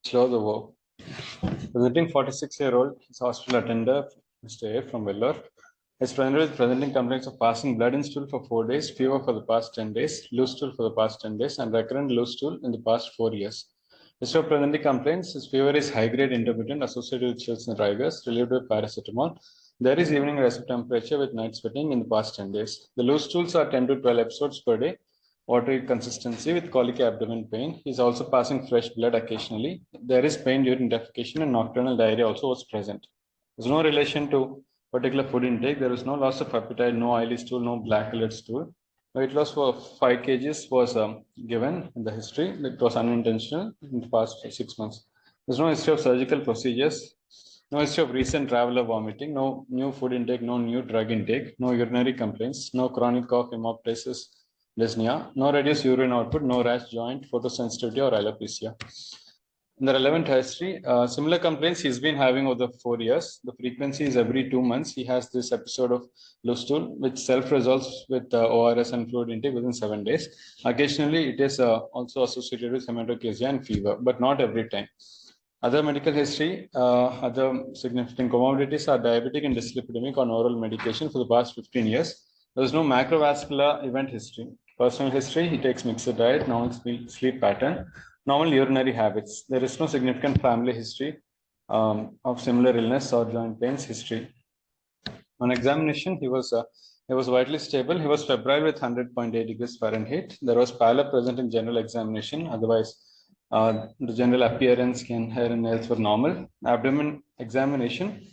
Slow the work. Presenting 46-year-old, his hospital attender, Mr. A from Vellore, is presented with presenting complaints of passing blood in stool for 4 days, fever for the past 10 days, loose stool for the past 10 days, and recurrent loose stool in the past 4 years. Instead of presenting complaints, his fever is high-grade intermittent associated with chills and rigors, relieved with paracetamol. There is evening rest temperature with night sweating in the past 10 days. The loose stools are 10 to 12 episodes per day, watery consistency with colic abdomen pain. He is also passing fresh blood occasionally. There is pain during defecation and nocturnal diarrhea also was present. There's no relation to particular food intake. There is no loss of appetite, no oily stool, no black colored stool. Weight loss for 5 kgs was given in the history. It was unintentional in the past 6 months. There's no history of surgical procedures, no history of recent travel or vomiting, no new food intake, no new drug intake, no urinary complaints, no chronic cough, hemoptysis, dyspnea, no reduced urine output, no rash, joint, photosensitivity, or alopecia. In the relevant history, similar complaints he's been having over the 4 years. The frequency is every 2 months. He has this episode of loose stool, which self-resolves with ORS and fluid intake within 7 days. Occasionally, it is also associated with hematochezia and fever, but not every time. Other medical history, other significant comorbidities are diabetic and dyslipidemic on oral medication for the past 15 years. There is no macrovascular event history. Personal history, he takes mixed diet, normal sleep pattern, normal urinary habits. There is no significant family history of similar illness or joint pains history. On examination, he was vitally stable. He was febrile with 100.8 degrees Fahrenheit. There was pallor present in general examination. Otherwise, the general appearance, skin, hair, and nails were normal. Abdomen examination,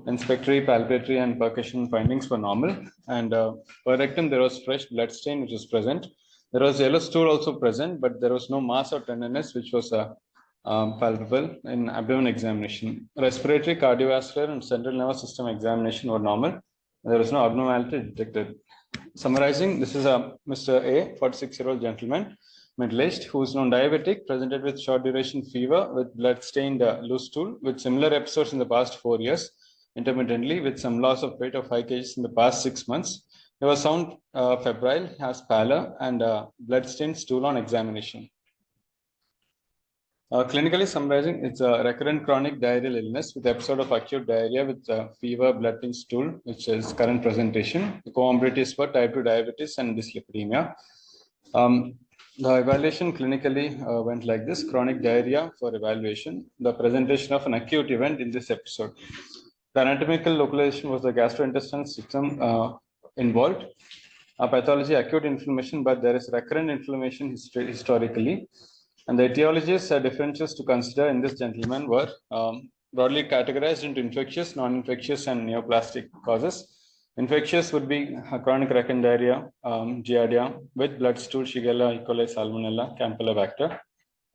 inspectory, palpatory, and percussion findings were normal. And per rectum, there was fresh blood stain which was present. There was yellow stool also present, but there was no mass or tenderness which was palpable in abdomen examination. Respiratory, cardiovascular, and central nervous system examination were normal. There was no abnormality detected. Summarizing, this is a Mr. A, 46-year-old gentleman, middle-aged, who is known diabetic, presented with short duration fever with blood-stained loose stool, with similar episodes in the past 4 years, intermittently, with some loss of weight of 5 kgs in the past 6 months. He was found febrile, has pallor, and blood-stained stool on examination. Clinically summarizing, it's a recurrent chronic diarrheal illness with episode of acute diarrhea with fever, blood in stool, which is current presentation. The comorbidities were type 2 diabetes and dyslipidemia. The evaluation clinically went like this: chronic diarrhea for evaluation, the presentation of an acute event in this episode. The anatomical localization was the gastrointestinal system involved. Pathology, acute inflammation, but there is recurrent inflammation historically. And the etiologies differences to consider in this gentleman were broadly categorized into infectious, non-infectious, and neoplastic causes. Infectious would be chronic recurrent diarrhea, giardia, with blood stool, Shigella, E. coli, Salmonella, Campylobacter.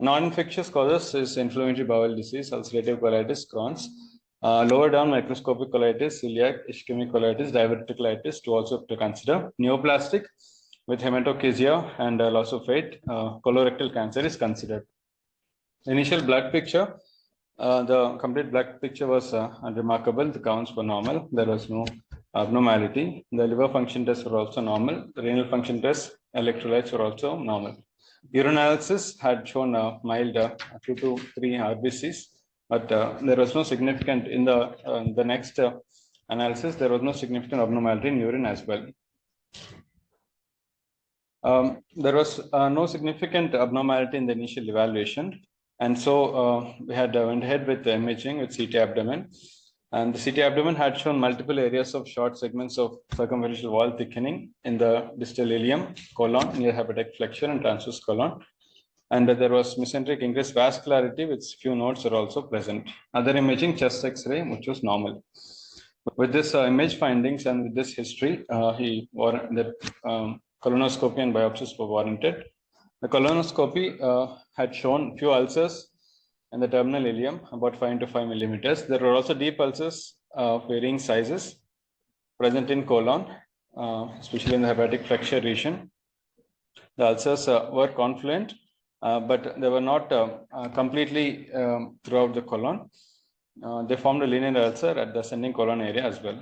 Non-infectious causes is inflammatory bowel disease, ulcerative colitis, Crohn's. Lower down, microscopic colitis, celiac, ischemic colitis, diverticulitis to also to consider. Neoplastic with hematochezia and loss of weight, colorectal cancer is considered. Initial blood picture, the complete blood picture was unremarkable. The counts were normal. There was no abnormality. The liver function tests were also normal. The renal function tests, electrolytes were also normal. Urinalysis had shown mild 2 to 3 RBCs, but there was no significant in the next analysis. There was no significant abnormality in urine as well. There was no significant abnormality in the initial evaluation, and so we had went ahead with the imaging with CT abdomen, and the CT abdomen had shown multiple areas of short segments of circumferential wall thickening in the distal ileum, colon, near hepatic flexure, and transverse colon, and there was mesenteric increased vascularity with few nodes are also present. Other imaging, chest X-ray, which was normal. With this image findings and with this history, colonoscopy and biopsies were warranted. The colonoscopy had shown few ulcers in the terminal ileum, about 5 to 5 millimeters. There were also deep ulcers of varying sizes present in colon, especially in the hepatic flexure region. The ulcers were confluent, but they were not completely throughout the colon. They formed a linear ulcer at the ascending colon area as well.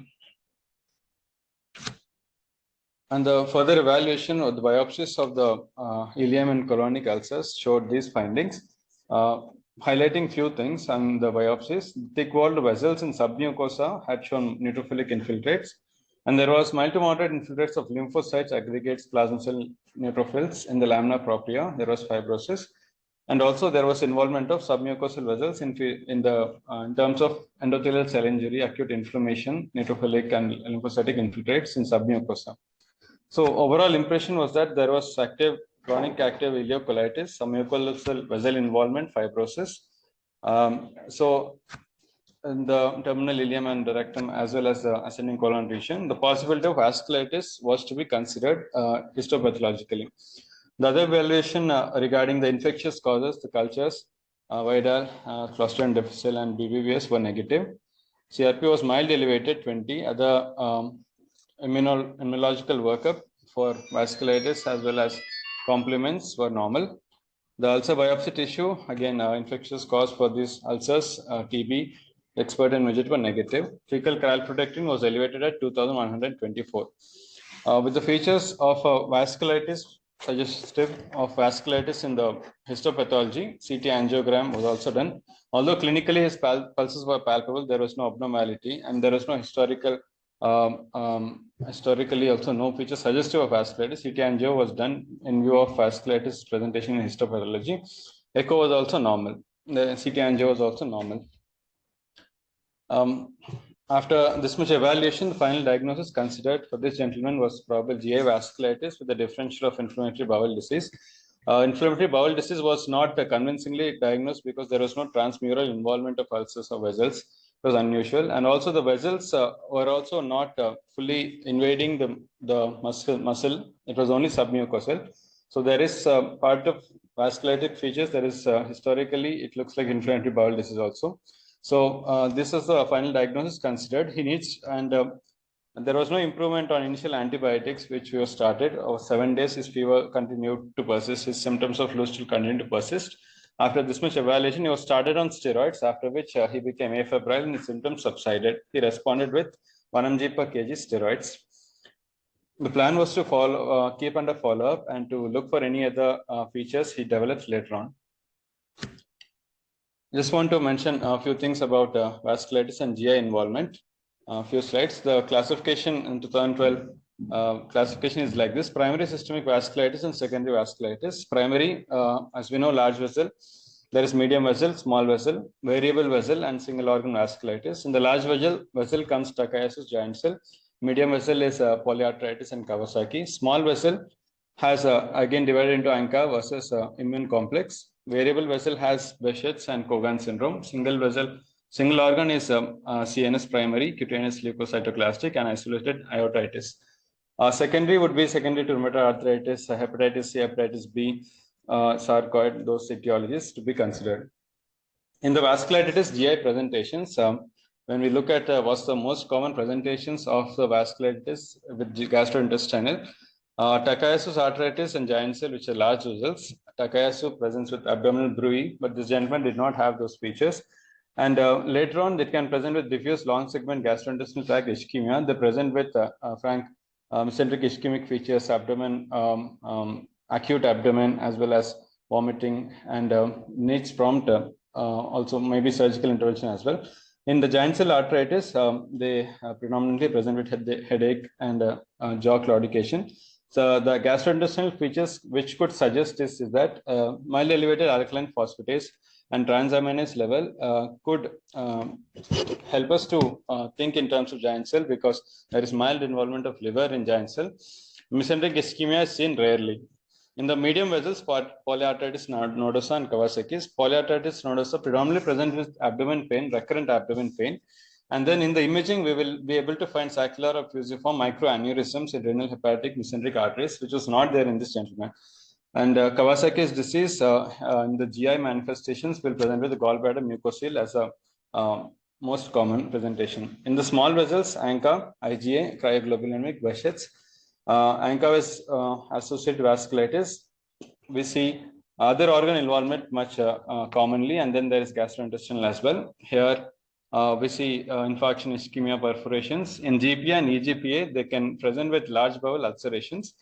And the further evaluation of the biopsies of the ileum and colonic ulcers showed these findings. highlighting few things on the biopsies. Thick-walled vessels in submucosa had shown neutrophilic infiltrates, and there was mild to moderate infiltrates of lymphocytes, aggregates, plasma cell neutrophils in the lamina propria. There was fibrosis, and also there was involvement of submucosal vessels in terms of endothelial cell injury, acute inflammation, neutrophilic and lymphocytic infiltrates in submucosa. So overall impression was that there was chronic active ileocolitis, submucosal vessel involvement, fibrosis. So in the terminal ileum and rectum as well as the ascending colon region, the possibility of vasculitis was to be considered histopathologically. The other evaluation regarding the infectious causes, the cultures, Vidal, Clostridium difficile and BBVS were negative. CRP was mild elevated 20. Other immunological workup for vasculitis as well as complements were normal. The ulcer biopsy tissue, again, infectious cause for these ulcers, TB, expert and midget were negative. Fecal calprotectin was elevated at 2124. With the features of vasculitis, suggestive of vasculitis in the histopathology, CT angiogram was also done. Although clinically his pulses were palpable, there was no abnormality and there was no historically also no feature suggestive of vasculitis. CT angio was done in view of vasculitis presentation in histopathology. Echo was also normal. The CT angio was also normal. After this much evaluation, the final diagnosis considered for this gentleman was probable GI vasculitis with a differential of inflammatory bowel disease. Inflammatory bowel disease was not convincingly diagnosed because there was no transmural involvement of ulcers or vessels. It was unusual, and also the vessels were also not fully invading the muscle. It was only submucosal. So there is part of vasculitic features. There is historically it looks like inflammatory bowel disease also. So this is the final diagnosis considered. He needs, and there was no improvement on initial antibiotics, which were started. Over 7 days, his fever continued to persist. His symptoms of loose stool continued to persist. After this much evaluation, he was started on steroids, after which he became afebrile and his symptoms subsided. He responded with 1 mg per kg steroids. The plan was to keep under follow-up and to look for any other features he develops later on. Just want to mention a few things about vasculitis and GI involvement. A few slides. The classification in 2012 classification is like this: primary systemic vasculitis and secondary vasculitis. Primary, as we know, large vessel. There is medium vessel, small vessel, variable vessel, and single organ vasculitis. In the large vessel comes Takayasu giant cell. Medium vessel is polyarteritis and Kawasaki. Small vessel has again divided into ANCA versus immune complex. Variable vessel has Behçet's and Kogan syndrome. Single organ is CNS primary, cutaneous leukocytoclastic, and isolated aortitis. Secondary would be secondary to rheumatoid arthritis, hepatitis C, hepatitis B, sarcoid, those etiologies to be considered. In the vasculitis GI presentations, when we look at what's the most common presentations of the vasculitis with gastrointestinal, Takayasu's arthritis and giant cell, which are large vessels. Takayasu presents with abdominal bruit, but this gentleman did not have those features. And later on, it can present with diffuse long segment gastrointestinal tract ischemia. They present with frank mesenteric ischemic features, abdomen, acute abdomen, as well as vomiting, and needs prompt also maybe surgical intervention as well. In the giant cell arthritis, they predominantly present with headache and jaw claudication. So the gastrointestinal features which could suggest this is that mild elevated alkaline phosphatase and transaminase level could help us to think in terms of giant cell, because there is mild involvement of liver in giant cell. Mesenteric ischemia is seen rarely. In the medium vessels, polyarteritis nodosa and Kawasaki's, polyarteritis nodosa predominantly present with abdomen pain, recurrent abdomen pain. And then in the imaging, we will be able to find saccular or fusiform microaneurysms in renal, hepatic, mesenteric arteries, which was not there in this gentleman. And Kawasaki's disease in the GI manifestations will present with the gallbladder mucocele as a most common presentation. In the small vessels, ANCA, IgA, cryoglobulinic, Behçet's. ANCA is associated vasculitis. We see other organ involvement much commonly, and then there is gastrointestinal as well. Here we see infarction, ischemia, perforations. In GPA and EGPA, they can present with large bowel ulcerations.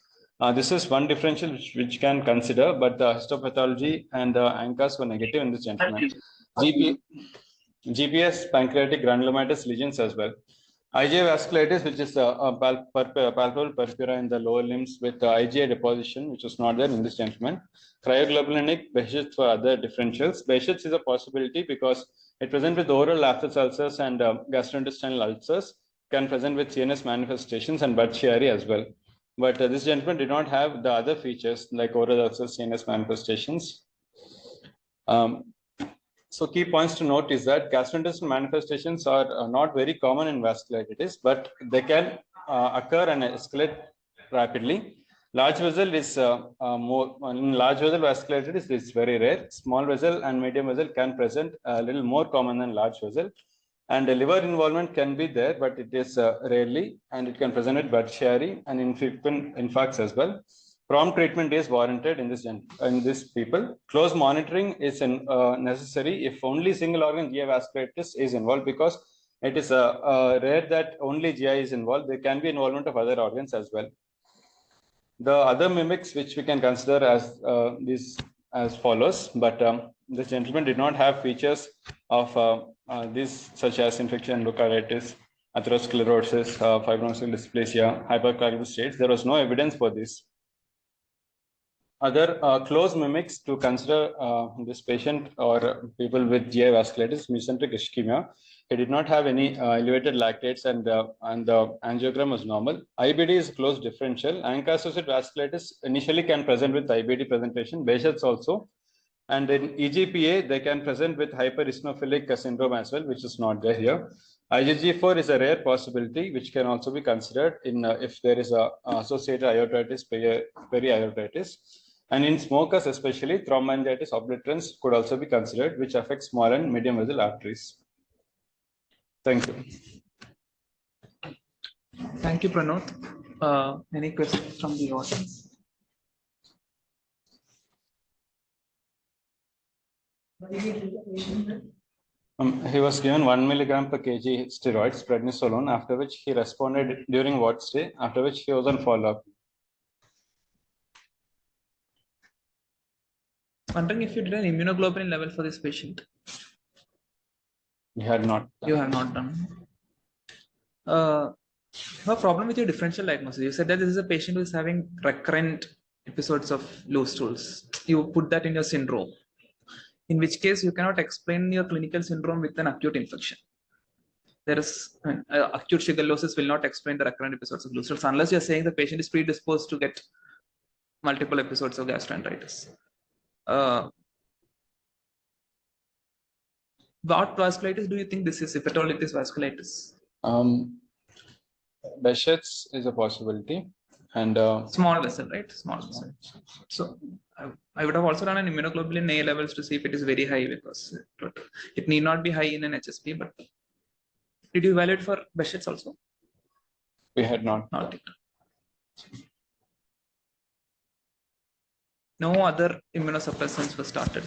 This is one differential which can consider, but the histopathology and the ANCAs were negative in this gentleman. GPS pancreatic granulomatous lesions as well. IgA vasculitis, which is palpable purpura in the lower limbs with IgA deposition, which was not there in this gentleman. Cryoglobulinic Behçet's for other differentials. Behçet's is a possibility because it presents with oral aphthous ulcers and gastrointestinal ulcers, can present with CNS manifestations and Budd-Chiari as well. But this gentleman did not have the other features like oral ulcers, CNS manifestations. So key points to note is that gastrointestinal manifestations are not very common in vasculitis, but they can occur and escalate rapidly. Large vessel is more in large vessel vasculitis is very rare. Small vessel and medium vessel can present a little more common than large vessel. And liver involvement can be there, but it is rarely, and it can present with Budd-Chiari and infrequent infarcts as well. Prompt treatment is warranted in this people. Close monitoring is necessary if only single organ GI vasculitis is involved, because it is rare that only GI is involved. There can be involvement of other organs as well. The other mimics which we can consider as these as follows, but this gentleman did not have features of this such as infection, endocarditis, atherosclerosis, fibromuscular dysplasia, hypercoagulable states. There was no evidence for this. Other close mimics to consider this patient or people with GI vasculitis, mesenteric ischemia. He did not have any elevated lactates, and the angiogram was normal. IBD is close differential. ANCA-associated vasculitis initially can present with IBD presentation, Behçet's also. And in EGPA, they can present with hypereosinophilic syndrome as well, which is not there here. IgG4 is a rare possibility, which can also be considered in if there is a associated aortitis, periaortitis. And in smokers, especially thromboangiitis obliterans could also be considered, which affects small and medium vessel arteries. Thank you. Thank you, Pranuth. Any questions from the audience? He was given 1 milligram per kg steroids, prednisolone, after which he responded during ward stay, after which he was on follow-up. Wondering if you did an immunoglobulin level for this patient. We had not. You have not done. No problem with your differential diagnosis. You said that this is a patient who is having recurrent episodes of loose stools. You put that in your syndrome, in which case you cannot explain your clinical syndrome with an acute infection. There is acute shigellosis will not explain the recurrent episodes of loose stools unless you are saying the patient is predisposed to get multiple episodes of gastroenteritis. What vasculitis do you think this is, if at all it is vasculitis? Behçet's is a possibility, and small vessel, right? Small vessel. So I would have also done an immunoglobulin A levels to see if it is very high, because it need not be high in an HSP. But did you evaluate for Behçet's also? We had not. Not it. No other immunosuppressants were started.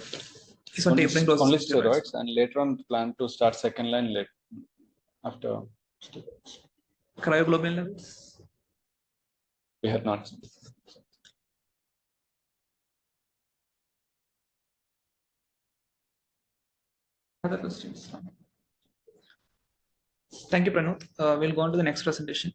So tapering doses only steroids, and later on plan to start second line late after steroids. Cryoglobulin levels? We had not. Other questions? Thank you, Pranuth. We'll go on to the next presentation.